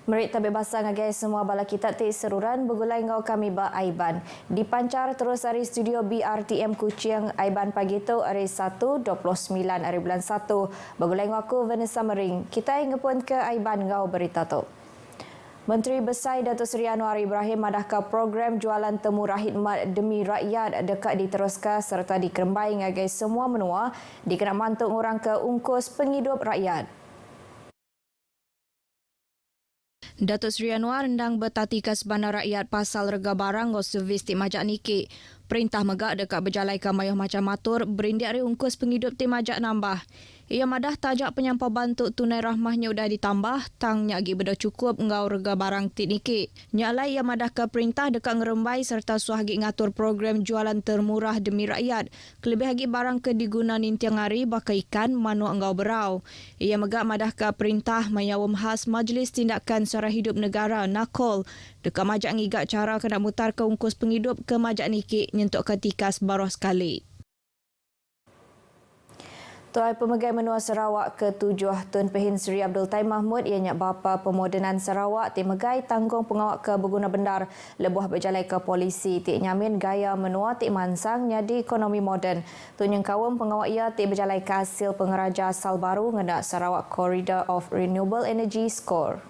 Merit tabik basah ngagai semua bala kita ti seruran begulai ngau kami ba Aiban. Dipancar terus dari studio BRTM Kuching Aiban pagi tu hari 1.29 hari bulan 1. Begulai ngau aku Vanessa Mering. Kita ingin ke Aiban ngau berita tu. Menteri Besar Datuk Seri Anwar Ibrahim madahkan program jualan temu khidmat demi rakyat dekat diteruskan serta dikerembai ngagai semua menua dikena mantung orang ke ungkus penghidup rakyat. Datuk Seri Anwar rendang bertati ke sebenar rakyat pasal rega barang atau servis ti majak niki. Perintah megak dekat berjalai ke mayuh macam matur berindik hari ungkus penghidup ti majak nambah. Ia madah tajak penyampau bantuk tunai rahmahnya udah ditambah, tang nyagi beda cukup ngau rega barang ti niki. Nyalai ia madah ke perintah dekat ngerembai serta suahgi ngatur program jualan termurah demi rakyat. Kelebih lagi barang ke diguna nintiang hari baka ikan manu ngau berau. Ia megak madah ke perintah mayawum khas Majlis Tindakan Sara Hidup Negara NAKOL dekat majak ngigak cara kena mutar ke ungkus penghidup ke majak niki nyentuk ketika sebaruh sekali. Tuai Pemegai Menua Sarawak ke-7 Tun Pehin Seri Abdul Taib Mahmud ianya bapa pemodenan Sarawak ti megai tanggung pengawak ke berguna bendar lebuh berjalai ke polisi ti nyamin gaya menua ti mansang nyadi ekonomi moden. Tun yang kawum pengawak ia ti berjalai ke hasil pengeraja asal baru ngena Sarawak Corridor of Renewable Energy Score.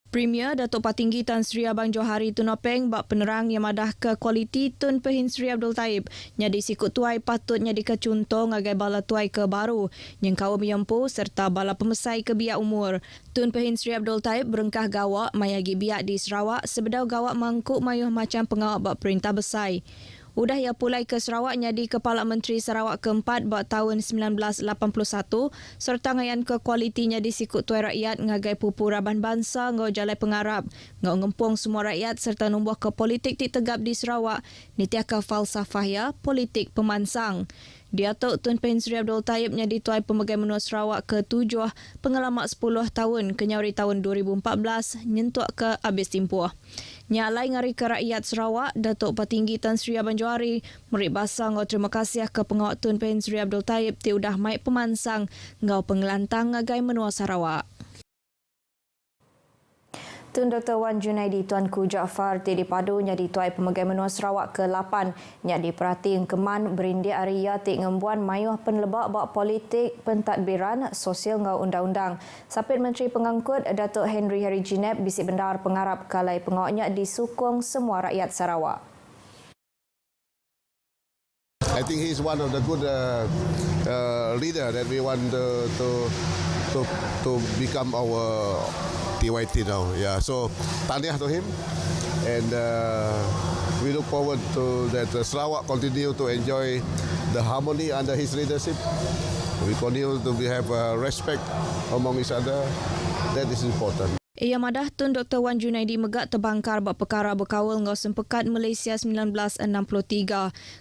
Premier Datuk Patinggi Tan Sri Abang Johari Tunopeng bak penerang yang madah ke kualiti Tun Pehin Seri Abdul Taib. Nyadi sikut tuai patut nyadi ke contoh ngagai bala tuai ke baru yang kaum yempu serta bala pemesai ke biak umur. Tun Pehin Seri Abdul Taib berengkah gawak mayagi biak di Sarawak sebedau gawak mangkuk mayuh macam pengawak bak perintah besai. Udah ia pulai ke Sarawak nyadi Kepala Menteri Sarawak keempat buat tahun 1981 serta ngayan ke kualitinya di sikut tuai rakyat ngagai pupu raban bangsa ngau jalai pengarap ngau ngempung semua rakyat serta numbuh ke politik ti tegap di Sarawak nitiah ke falsafah politik pemansang. Datuk Tun Pehin Seri Abdul Taib nyadi Tuai Pemegai Menua Sarawak ke-7 pengalaman 10 tahun kenyari tahun 2014 nyentuk ke habis timpuh. Nyalai ngari ke rakyat Sarawak, Datuk Patinggi Tan Sri Abang Johari merik basang ngau terima kasih ke pengawak Tun Pehin Seri Abdul Taib ti udah maik pemansang ngau pengelantang ngagai menua Sarawak. Tun Dr. Wan Junaidi Tuanku Jaafar ti dipadu nyadi Tuai Pemegai Menua Sarawak ke-8 nyadi perhati keman berindik Arya ti ngembuan mayuh penlebak bak politik pentadbiran sosial ngau undang-undang. Sapit Menteri Pengangkut Datuk Henry Harry Jineb bisik bendar pengarap kalai pengawaknya disukung semua rakyat Sarawak. I think he's one of the good leader that we want to become our TYT now. Yeah, so tahniah to him, and we look forward to that Sarawak continue to enjoy the harmony under his leadership. We continue to have respect among each other. That is important. Ia madah Tun Dr. Wan Junaidi megak terbangkar bak perkara berkawal ngau sempekat Malaysia 1963.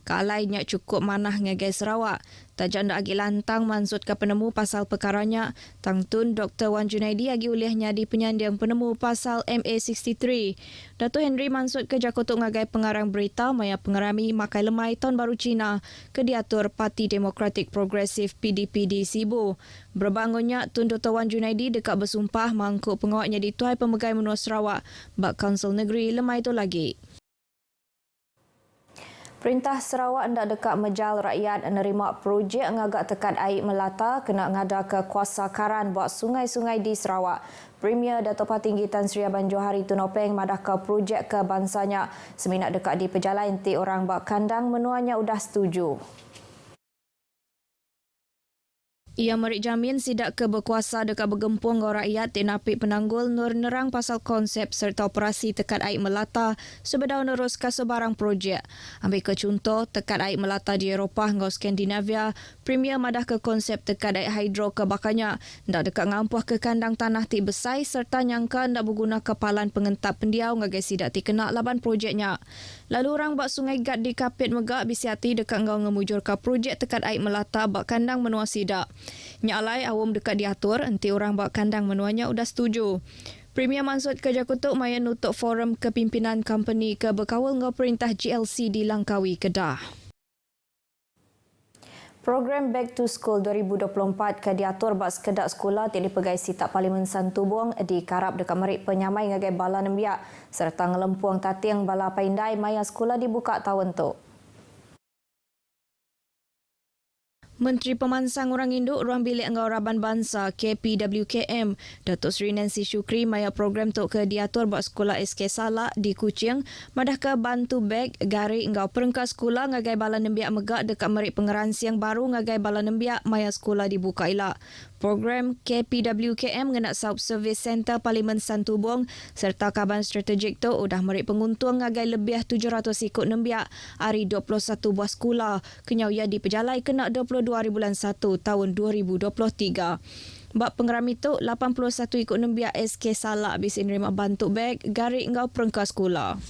Kalai nyak cukup manah ngagai Sarawak. Tajak ndak agi lantang mansut ke penemu pasal perkaranya. Tang Tun Dr. Wan Junaidi agi ulihnya di penyandang penemu pasal MA63. Datuk Henry mansut ke jakutuk ngagai pengarang berita maya pengerami makai lemai tahun baru Cina ke diatur Parti Demokratik Progresif PDP di Sibu. Berbangunnya Tun Dr. Wan Junaidi dekat bersumpah mangkuk pengawaknya di Tuai Pemegai Menua Sarawak bak Kaunsil Negeri lemai itu lagi. Perintah Sarawak hendak dekat mejal rakyat menerima projek ngagak tekat air melata kena ngada ke kuasa karan buat sungai-sungai di Sarawak. Premier Datuk Patinggi Tan Sri Abang Johari Tunopeng madah ke projek ke bansanya seminat dekat di pejalan ti orang bak kandang menuanya udah setuju. Ia merik jamin sidak ke berkuasa dekat bergempung ngau rakyat tinapik penanggul nur nerang pasal konsep serta operasi tekat air melata sebedau neruskan sebarang projek. Ambil ke contoh tekat air melata di Eropah ngau Skandinavia, Premier madah ke konsep tekat air hidro ke bakanya ndak dekat ngampuh ke kandang tanah ti besai serta nyangka ndak berguna kepalan pengentap pendiau ngagai sidak ti kena laban projeknya. Lalu orang bak sungai Gad di Kapit megak bisiati dekat ngau ngemujur ke projek tekat air melata bak kandang menua sidak. Nyalai awam dekat diatur, enti orang bak kandang menuanya udah setuju. Premier mansut ke Jakutuk maya nutuk forum kepimpinan company ke berkawal ngau perintah GLC di Langkawi, Kedah. Program Back to School 2024 ke diatur bak sekedak sekolah yang dipegai Sitak Parlimen Santubong di Karab dekat Merik Penyamai ngagai bala nembiak serta ngelempuang tatiang bala paindai maya sekolah dibuka tahun tu. Menteri Pemansang Orang Induk Ruang Bilik Engkau Raban Bangsa KPWKM Datuk Seri Nancy Shukri maya program tu ke diatur buat sekolah SK Salak di Kuching madah ke bantu beg gari engkau perengkas sekolah ngagai bala nembiak megak dekat Merik Pengeransiang baru ngagai bala nembiak maya sekolah dibuka elak. Program KPWKM ngenak South Service Center Parlimen Santubong serta kaban strategik tu udah Merik penguntung ngagai lebih 700 ikut nembiak hari 21 buah sekolah kenyau ia dipejalai kena 22 hari bulan 1 tahun 2023. Bak pengerami tu 81 ikut nembiak SK Salak habis nerima bantu beg gari engkau perengkas sekolah.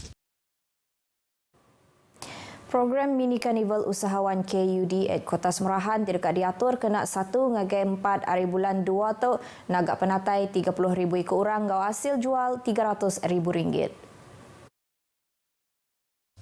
Program Mini Carnival Usahawan KUD at Kota Semerahan dekat diatur kena 1 ngagai 4 hari bulan 2 tu nagak penatai 30,000 ikut orang ngau hasil jual RM300,000.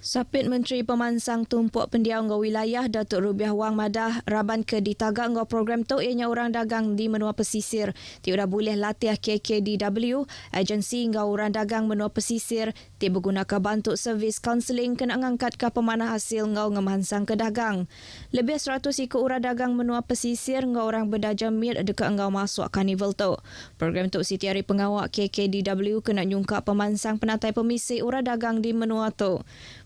Sapit Menteri Pemansang Tumpuk Pendiau ngau wilayah Datuk Rubiah Wang Madah raban ke ditagak ngau program tu ianya orang dagang di menua pesisir tiada boleh latih KKDW agensi ngau orang dagang menua pesisir ti bergunakan bantuk servis kaunseling kena ngangkat ke pemanah hasil ngau ngemansang ke dagang. Lebih 100 ikut orang dagang menua pesisir ngau orang berdajamir dekat ngau masuk karnival tu. Program tu Siti Hari Pengawak KKDW kena nyungkap pemansang penatai pemisik orang dagang di menua tu.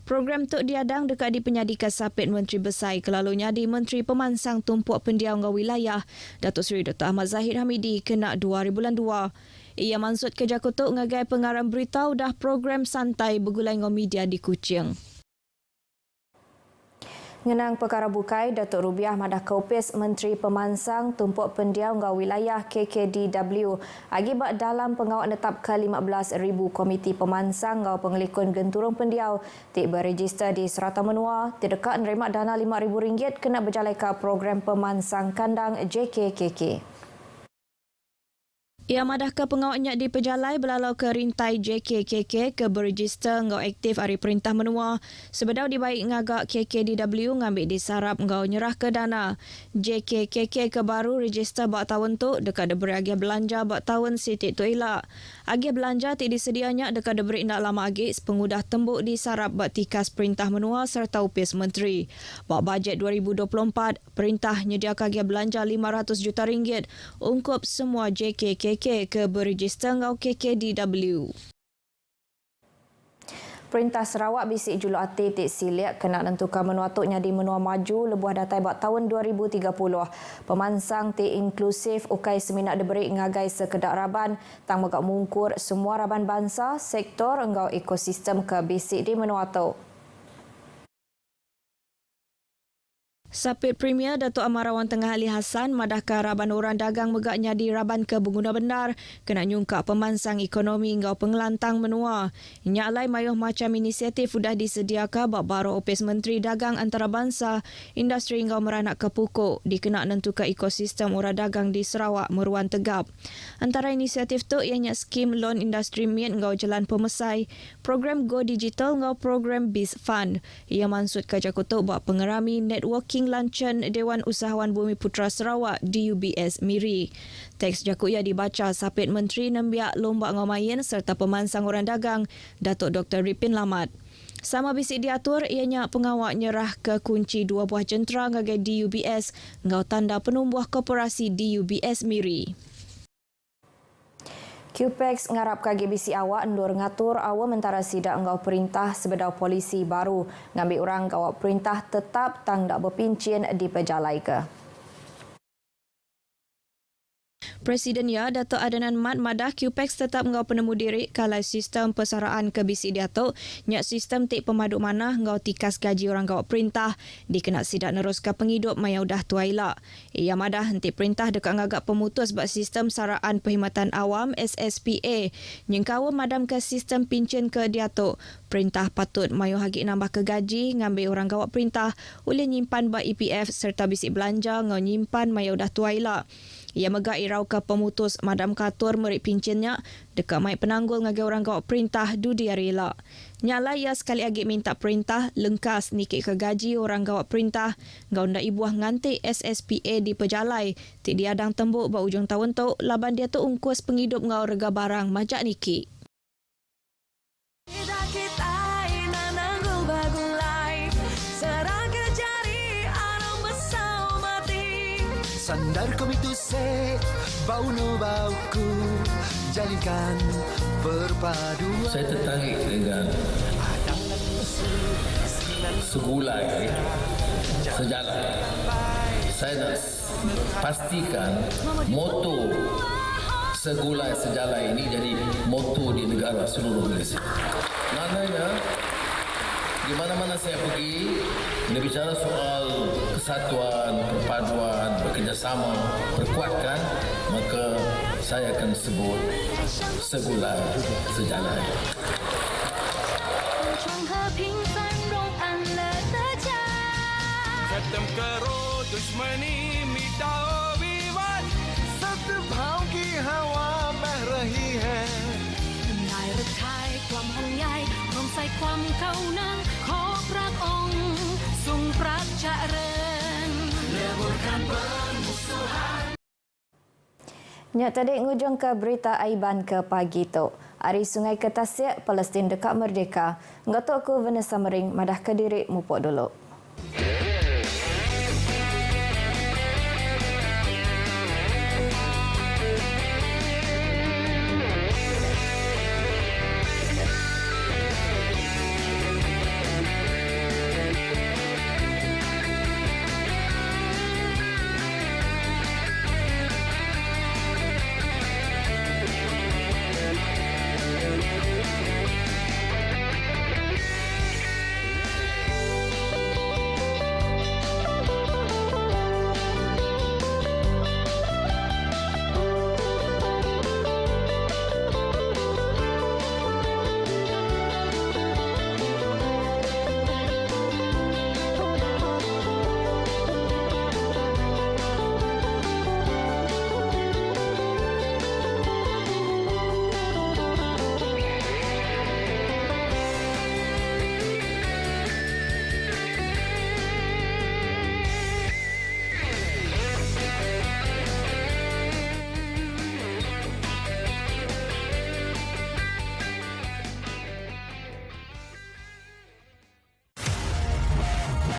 Program tu diadang dekat di penyadika Sapit Menteri Besar kelalunya di Menteri Pemansang Tumpuk Pendiau ngau wilayah Datuk Seri Dr. Ahmad Zahid Hamidi kena 2 hari bulan 2. Ia maksud kerja kutuk ngagai pengarang berita dah program santai bergulai ngau media di Kuching. Ngenang perkara bukai, Datuk Rubiah madah kaupis Menteri Pemansang Tumpuk Pendiau ngau wilayah KKDW akibat dalam pengawak netap ke-15,000 komiti pemansang ngau pengelikun genturung pendiau tik berregister di Serata Menua terdekat nerima dana RM5,000 kena berjalai ke program pemansang kandang JKKK. Ia madah ke pengawaknya di pejalai belalau ke rintai JKKK ke berregister ngau aktif hari perintah menua. Sebedau dibaik ngagak KKDW ngambil disarap ngau nyerah ke dana. JKKK ke baru register buat tahun tu dekat diberi agia belanja buat tahun sitik tu elak. Agia belanja tik disedianya dekat diberi nak lama agik pengudah tembuk disarap buat tikas perintah menua serta upis menteri. Buat bajet 2024, perintah nyediakan agia belanja RM500 juta ungkup semua JKKK ke berregister ngau KKDW. Perintah Sarawak bisik julu ati tik siliak kena nentukan menua tuknya di menua maju lebuh datai buat tahun 2030. Pemansang tik inklusif ukai seminak diberi ngagai sekedak raban tang megak mungkur semua raban bangsa sektor engau ekosistem ke bisik di menua tuk. Sapit Premier Datuk Amarawan Tengah Ali Hassan madah ke raban orang dagang megaknya di raban ke Bengguna Bendar kena nyungkap pemansang ekonomi ngau pengelantang menua. Nyalai mayuh macam inisiatif sudah disediakan bak baru opis Menteri Dagang Antarabangsa industri ngau meranak ke pukuk dikena nentukan ekosistem orang dagang di Sarawak meruan tegap. Antara inisiatif tu ianya skim loan industri miat ngau jalan pemesai, program Go Digital ngau program Biz Fund. Ia maksud kerja kutuk bak pengerami networking Lancan Dewan Usahawan Bumi Putra Sarawak DUBS Miri. Teks jakut ia dibaca Sapit Menteri Nembiak Lomba Ngomayin serta pemansang orang dagang Datuk Dr. Ripin Lamat. Sama bisik diatur ianya pengawak nyerah ke kunci 2 buah jentera ngagai DUBS ngau tanda penumbuh korporasi DUBS Miri. QPEX ngarap KGBC awak endur ngatur awak mentara sidak engau perintah sebedau polisi baru ngambil orang kawak perintah tetap tang dak berpincin di pejalai ke. Presiden Datuk Adnan Mat madah QPEX tetap ngau penemu diri kalai sistem persaraan ke bisik diatuk nyak sistem tik pemaduk manah ngau tikas gaji orang kawak perintah dikena sidak neruskan penghidup maya udah tuailak. Ia madah henti perintah dekat ngagak pemutus bak sistem saraan perkhidmatan awam SSPA nyengkawa madam ke sistem pincin ke diatuk. Perintah patut mayu hagik nambah ke gaji ngambil orang kawak perintah boleh nyimpan bak EPF serta bisik belanja ngau nyimpan maya udah tuailak. Ia megak irau ke pemutus Madam Katur merik pincinnya dekat mai penanggul ngagai orang gawat perintah Dudi Arila. Nyala ia sekali lagi minta perintah lengkas nikik ke gaji orang gawat perintah ngau ndak ibuah ngantik SSPA di pejalai. Tik diadang tembuk ba ujung tahun tu laban dia tu ungkus penghidup ngau rega barang majak nikik. Sandar komitu se bau no bauku jalinkan perpaduan. Saya tertarik dengan segulai sejalan. Saya nak pastikan moto segulai sejalan ini jadi moto di negara seluruh Malaysia. Maknanya di mana-mana saya pergi, bila bicara soal kesatuan, perpaduan, bekerjasama, perkuatkan, maka saya akan sebut segulai sejalan. खत्म करो दुश्मनी मिटाओ विवाद सत्य भाव की हवा बह रही है นายรักไทยความห่วงใยความใส่ความเข้านั้นขอพระองค์ทรงพระเจริญ Nyak tadi ngujung ke berita Aiban ke pagi tu. Ari Sungai Ketasiak, Palestin dekat merdeka. Ngatuk aku Vanessa Mering, madah Kediri, mupuk dulu.